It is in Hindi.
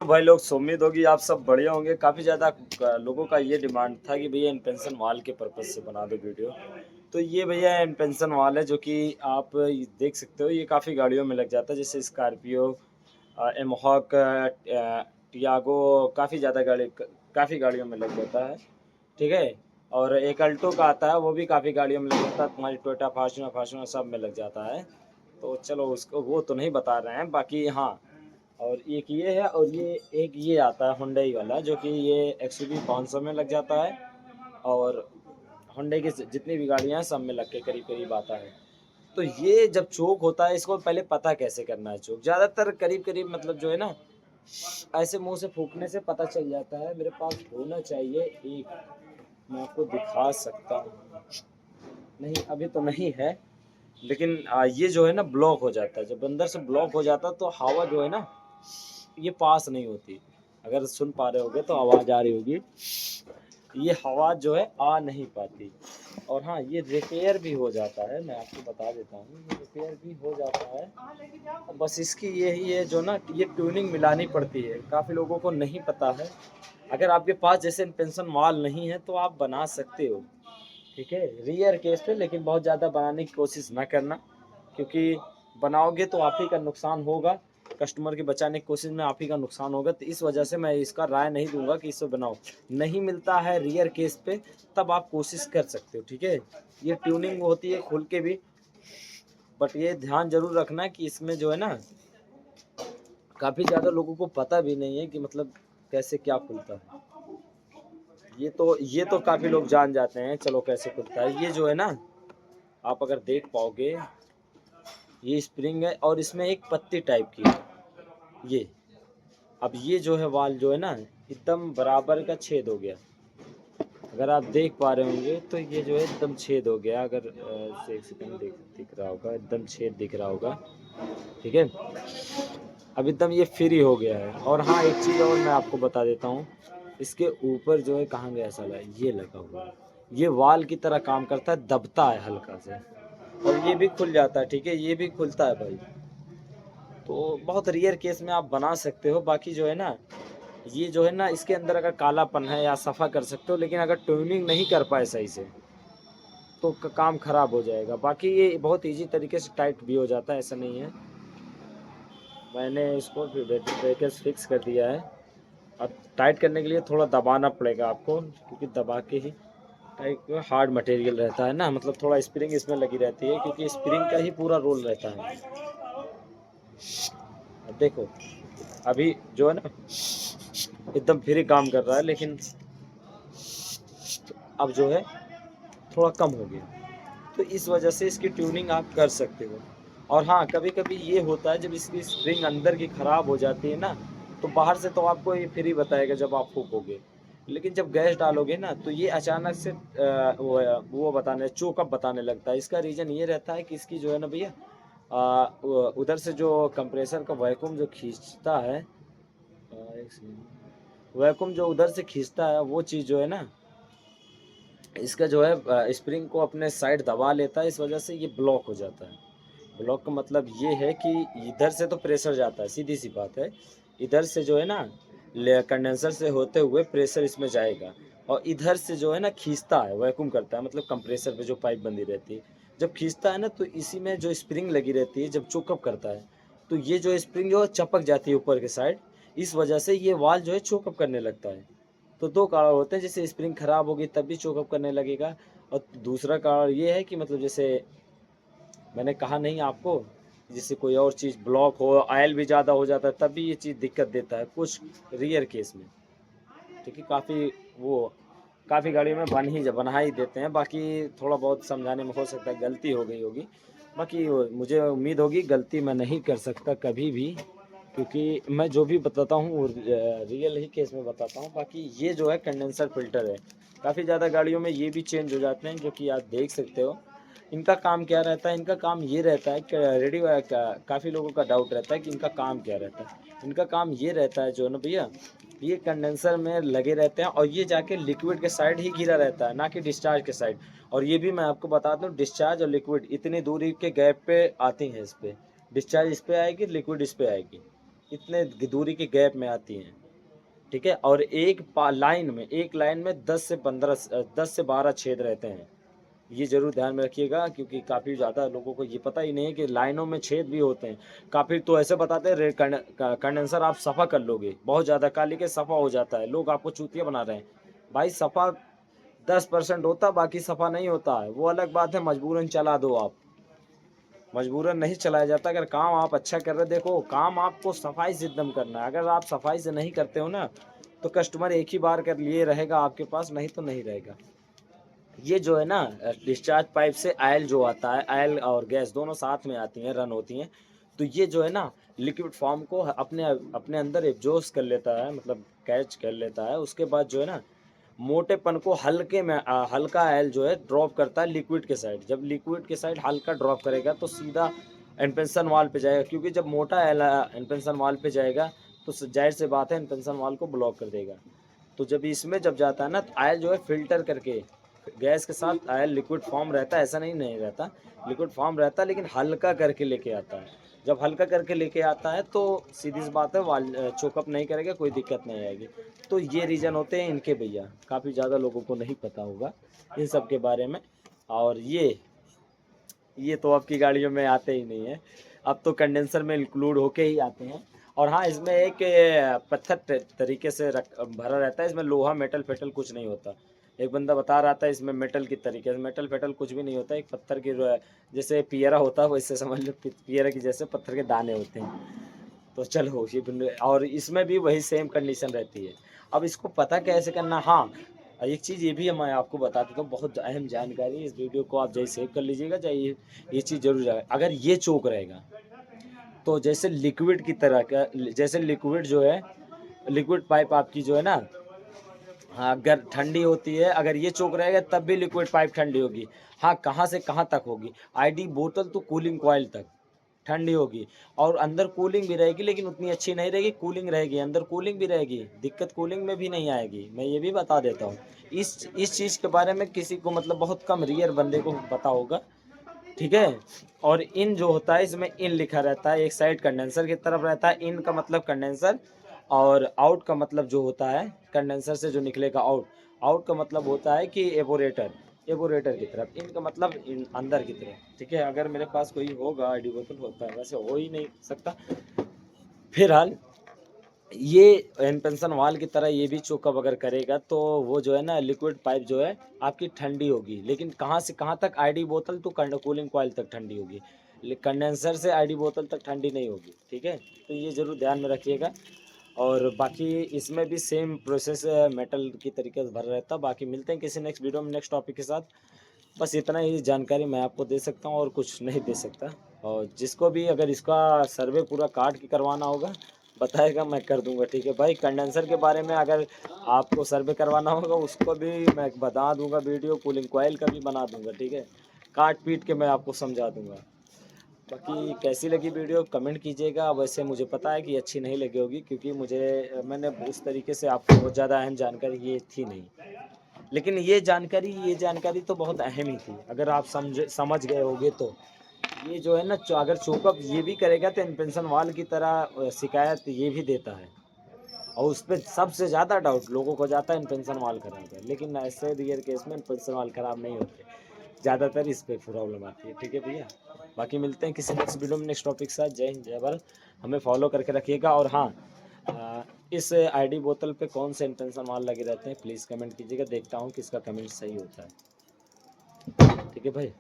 तो भाई लोग उम्मीद होगी आप सब बढ़िया होंगे। काफ़ी ज़्यादा लोगों का ये डिमांड था कि भैया इनपेंशन वाल के पर्पज़ से बना दो वीडियो। तो ये भैया इनपेंशन वाल है जो कि आप देख सकते हो, ये काफ़ी गाड़ियों में लग जाता है, जैसे स्कॉर्पियो, एमहॉक, टियागो, काफ़ी ज़्यादा काफ़ी गाड़ियों में लग जाता है। ठीक है। और एक अल्टो का आता है, वो भी काफ़ी गाड़ियों में लग जाता है, तुम्हारी टोयोटा फॉर्च्यूनर फॉर्च्यूनर सब में लग जाता है। तो चलो उसको वो तो नहीं बता रहे हैं, बाकी हाँ। और एक ये है, और ये एक ये आता है हुंडई वाला, जो कि ये एक्सयूवी 500 में लग जाता है। और हुंडई की जितनी भी गाड़ियाँ हैं सब में लग के करीब करीब आता है। तो ये जब चोक होता है, इसको पहले पता कैसे करना है चोक, ज़्यादातर करीब करीब मतलब जो है ना, ऐसे मुंह से फूकने से पता चल जाता है। मेरे पास होना चाहिए एक, मैं आपको दिखा सकता हूँ। नहीं अभी तो नहीं है, लेकिन ये जो है ना ब्लॉक हो जाता है। जब अंदर से ब्लॉक हो जाता है तो हवा जो है ना, ये पास नहीं होती। अगर सुन पा रहे होगे तो आवाज़ आ रही होगी, ये हवा जो है आ नहीं पाती। और हाँ, ये रिपेयर भी हो जाता है, मैं आपको बता देता हूँ, ये रिपेयर भी हो जाता है। बस इसकी यही है जो ना, ये ट्यूनिंग मिलानी पड़ती है, काफ़ी लोगों को नहीं पता है। अगर आपके पास जैसे पेंशन वाल नहीं है तो आप बना सकते हो, ठीक है, रियर केस पे, लेकिन बहुत ज़्यादा बनाने की कोशिश ना करना, क्योंकि बनाओगे तो आप ही का नुकसान होगा। कस्टमर के बचाने की कोशिश में आप ही का नुकसान होगा। तो इस वजह से मैं इसका राय नहीं दूंगा कि इसे बनाओ। नहीं मिलता है रियर केस पे, तब आप कोशिश कर सकते हो, ठीक है। ये ट्यूनिंग होती है खुल के भी, बट ये ध्यान जरूर रखना कि इसमें जो है ना, काफ़ी ज़्यादा लोगों को पता भी नहीं है कि मतलब कैसे क्या खुलता है। ये तो काफ़ी लोग जान जाते हैं चलो कैसे खुलता है। ये जो है ना, आप अगर देख पाओगे, ये स्प्रिंग है और इसमें एक पत्ती टाइप की है ये। अब ये जो है वाल जो है ना, एकदम बराबर का छेद हो गया। अगर आप देख पा रहे होंगे तो ये जो है एकदम छेद हो गया। अगर एक सेकंड दिख रहा होगा, एकदम छेद दिख रहा होगा, ठीक है। अब एकदम ये फ्री हो गया है। और हाँ, एक चीज़ और मैं आपको बता देता हूँ, इसके ऊपर जो है, कहाँ गया साला, ये लगा हुआ है, ये वाल की तरह काम करता है, दबता है हल्का से, और ये भी खुल जाता है, ठीक है, ये भी खुलता है भाई। तो बहुत रेयर केस में आप बना सकते हो। बाकी जो है ना, ये जो है ना, इसके अंदर अगर कालापन है या सफ़ा कर सकते हो, लेकिन अगर ट्यूनिंग नहीं कर पाए सही से तो काम खराब हो जाएगा। बाकी ये बहुत इजी तरीके से टाइट भी हो जाता है, ऐसा नहीं है। मैंने इसको ब्रेकर्स फिक्स कर दिया है। अब टाइट करने के लिए थोड़ा दबाना पड़ेगा आपको, क्योंकि दबा के ही टाइट, हार्ड मटेरियल रहता है ना, मतलब थोड़ा स्प्रिंग इसमें लगी रहती है, क्योंकि स्प्रिंग का ही पूरा रोल रहता है। अब देखो, अभी जो है ना एकदम फ्री काम कर रहा है, लेकिन अब जो है थोड़ा कम हो गया। तो इस वजह से इसकी ट्यूनिंग आप कर सकते हो। और हाँ, कभी कभी ये होता है जब इसकी स्प्रिंग अंदर की ख़राब हो जाती है ना, तो बाहर से तो आपको ये फ्री बताएगा जब आप फूकोगे, लेकिन जब गैस डालोगे ना तो ये अचानक से वो बताने, चोकअप बताने लगता है। इसका रीज़न ये रहता है कि इसकी जो है ना भैया, उधर से जो कंप्रेसर का वैक्यूम जो खींचता है, वैक्यूम जो उधर से खींचता है, वो चीज़ जो है ना, इसका जो है स्प्रिंग को अपने साइड दबा लेता है। इस वजह से ये ब्लॉक हो जाता है। ब्लॉक का मतलब ये है कि इधर से तो प्रेशर जाता है, सीधी सी बात है। इधर से जो है ना, कंडेंसर से होते हुए प्रेशर इसमें जाएगा, और इधर से जो है ना खींचता है, वैक्यूम करता है, मतलब कंप्रेसर पे जो पाइप बंधी रहती है, जब खींचता है ना, तो इसी में जो स्प्रिंग लगी रहती है, जब चोकअप करता है, तो ये जो स्प्रिंग जो चपक जाती है ऊपर के साइड। इस वजह से ये वाल जो है चोकअप करने लगता है। तो दो कारण होते हैं, जैसे स्प्रिंग खराब होगी तब भी चोकअप करने लगेगा, और दूसरा कारण ये है कि मतलब जैसे मैंने कहा नहीं आपको, जैसे कोई और चीज़ ब्लॉक हो, ऑयल भी ज़्यादा हो जाता है, तब भी ये चीज़ दिक्कत देता है कुछ रियर केस में। ठीक है, काफ़ी गाड़ियों में बना ही देते हैं। बाकी थोड़ा बहुत समझाने में हो सकता है गलती हो गई होगी। बाकी मुझे उम्मीद होगी गलती मैं नहीं कर सकता कभी भी, क्योंकि मैं जो भी बताता हूँ वो रियल ही केस में बताता हूँ। बाकी ये जो है कंडेंसर फ़िल्टर है, काफ़ी ज़्यादा गाड़ियों में ये भी चेंज हो जाते हैं, जो कि आप देख सकते हो। इनका काम क्या रहता है, इनका काम ये रहता है कि काफ़ी लोगों का डाउट रहता है कि इनका काम क्या रहता है। इनका काम ये रहता है जो ना भैया, ये कंडेंसर में लगे रहते हैं, और ये जाके लिक्विड के साइड ही गिरा रहता है, ना कि डिस्चार्ज के साइड। और ये भी मैं आपको बता दूं, डिस्चार्ज और लिक्विड इतनी दूरी के गैप पे आती हैं। इस पे डिस्चार्ज इस पे आएगी, लिक्विड इस पे आएगी। इतने दूरी के गैप में आती हैं, ठीक है। और एक लाइन में 10 से 12 छेद रहते हैं। ये ज़रूर ध्यान में रखिएगा, क्योंकि काफ़ी ज़्यादा लोगों को ये पता ही नहीं है कि लाइनों में छेद भी होते हैं। काफ़ी तो ऐसे बताते हैं कंडेंसर आप सफ़ा कर लोगे, बहुत ज़्यादा काली के सफ़ा हो जाता है, लोग आपको चूतिया बना रहे हैं। भाई सफ़ा 10% होता, बाकी सफ़ा नहीं होता है, वो अलग बात है, मजबूरन चला दो आप। मजबूरन नहीं चलाया जाता। अगर काम आप अच्छा कर रहे, देखो काम आपको सफाई से एकदम करना है। अगर आप सफाई से नहीं करते हो ना, तो कस्टमर एक ही बार कर लिए रहेगा आपके पास, नहीं तो नहीं रहेगा। ये जो है ना डिस्चार्ज पाइप से आयल जो आता है, आयल और गैस दोनों साथ में आती हैं, रन होती हैं। तो ये जो है ना लिक्विड फॉर्म को अपने अपने अंदर एब्जॉर्ब कर लेता है, मतलब कैच कर लेता है। उसके बाद जो है ना मोटेपन को हल्का आयल जो है ड्रॉप करता है लिक्विड के साइड। जब लिक्विड के साइड हल्का ड्रॉप करेगा तो सीधा इन्पेंशन वाल पे जाएगा, क्योंकि जब मोटा आयल इन्पेंशन वाल पे जाएगा तो जाहिर सी बात है इन्पेंशन वाल को ब्लॉक कर देगा। तो जब इसमें जब जाता है ना, तो आयल जो है फिल्टर करके गैस के साथ आयल लिक्विड फॉर्म रहता है, ऐसा नहीं रहता, लिक्विड फॉर्म रहता है, लेकिन हल्का करके लेके आता है। जब हल्का करके लेके आता है तो सीधी सी बात है वाल चोकअप नहीं करेगा, कोई दिक्कत नहीं आएगी। तो ये रीज़न होते हैं इनके भैया, काफ़ी ज़्यादा लोगों को नहीं पता होगा इन सब के बारे में। और ये तो आपकी गाड़ियों में आते ही नहीं है, अब तो कंडेंसर में इंक्लूड होके ही आते हैं। और हाँ, इसमें एक पत्थर तरीके से भरा रहता है, इसमें लोहा मेटल फेटल कुछ नहीं होता। एक बंदा बता रहा था इसमें मेटल की तरीके से, मेटल फेटल कुछ भी नहीं होता, एक पत्थर की जैसे पियरा होता है वैसे समझ लो, पियरा की जैसे पत्थर के दाने होते हैं। तो चलो और इसमें भी वही सेम कंडीशन रहती है। अब इसको पता कैसे करना, हाँ एक चीज़ ये भी मैं आपको बता देता हूँ, बहुत अहम जानकारी है, इस वीडियो को आप चाहे सेव कर लीजिएगा, चाहे ये चीज़ जरूर जाए। अगर ये चोक रहेगा तो जैसे लिक्विड की तरह का, जैसे लिक्विड जो है, लिक्विड पाइप आपकी जो है ना, हाँ अगर ठंडी होती है, अगर ये चोक रहेगा तब भी लिक्विड पाइप ठंडी होगी। हाँ कहाँ से कहाँ तक होगी, आईडी बोतल तो कूलिंग कॉइल तक ठंडी होगी। और अंदर कूलिंग भी रहेगी, लेकिन उतनी अच्छी नहीं रहेगी, कूलिंग रहेगी, अंदर कूलिंग भी रहेगी, दिक्कत कूलिंग में भी नहीं आएगी, मैं ये भी बता देता हूँ। इस चीज़ के बारे में किसी को मतलब बहुत कम रेयर बंदे को पता होगा, ठीक है। और इन जो होता है इसमें इन लिखा रहता है, एक साइड कंडेंसर की तरफ रहता है, इन का मतलब कंडेंसर, और आउट का मतलब जो होता है कंडेंसर से जो निकलेगा आउट, आउट का मतलब होता है कि एवोरेटर, एवोरेटर की तरफ, इनका मतलब इन अंदर की तरफ, ठीक है। अगर मेरे पास कोई होगा आईडी बोतल होता है, वैसे हो ही नहीं सकता। फिलहाल ये इन्पेंशन वाल की तरह ये भी चोकअप अगर करेगा तो वो जो है ना लिक्विड पाइप जो है आपकी ठंडी होगी, लेकिन कहाँ से कहाँ तक, आईडी बोतल तो कूलिंग कॉइल तक ठंडी होगी, कंडेंसर से आईडी बोतल तक ठंडी नहीं होगी, ठीक है। तो ये ज़रूर ध्यान में रखिएगा। और बाकी इसमें भी सेम प्रोसेस मेटल की तरीके से भर रहता है। बाकी मिलते हैं किसी नेक्स्ट वीडियो में नेक्स्ट टॉपिक के साथ। बस इतना ही जानकारी मैं आपको दे सकता हूँ और कुछ नहीं दे सकता। और जिसको भी अगर इसका सर्वे पूरा काट के करवाना होगा बताएगा, मैं कर दूंगा, ठीक है भाई। कंडेंसर के बारे में अगर आपको सर्वे करवाना होगा उसको भी मैं बता दूंगा, वीडियो कूलिंग कोयल का भी बना दूंगा, ठीक है। काट पीट के मैं आपको समझा दूंगा। बाकी कैसी लगी वीडियो कमेंट कीजिएगा। वैसे मुझे पता है कि अच्छी नहीं लगी होगी, क्योंकि मैंने उस तरीके से आपको बहुत ज़्यादा अहम जानकारी ये थी नहीं, लेकिन ये जानकारी तो बहुत अहम ही थी। अगर आप समझ गए होगे तो ये जो है ना अगर चोकअप ये भी करेगा तो इन्पेंशन वाल की तरह शिकायत ये भी देता है। और उस पर सबसे ज़्यादा डाउट लोगों को जाता है इन्पेंशन वाल खराब है, लेकिन ऐसे रियर केस में इन्पेंशन वाल खराब नहीं होते, ज़्यादातर इस पर प्रॉब्लम आती है, ठीक है भैया। बाकी मिलते हैं किसी नेक्स्ट वीडियो में नेक्स्ट टॉपिक के साथ। जय हिंद जय भारत, हमें फॉलो करके रखिएगा। और हाँ इस आईडी बोतल पे कौन से इन्पेंशन वाल लगे रहते हैं प्लीज़ कमेंट कीजिएगा, देखता हूँ किसका कमेंट सही होता है, ठीक है भाई।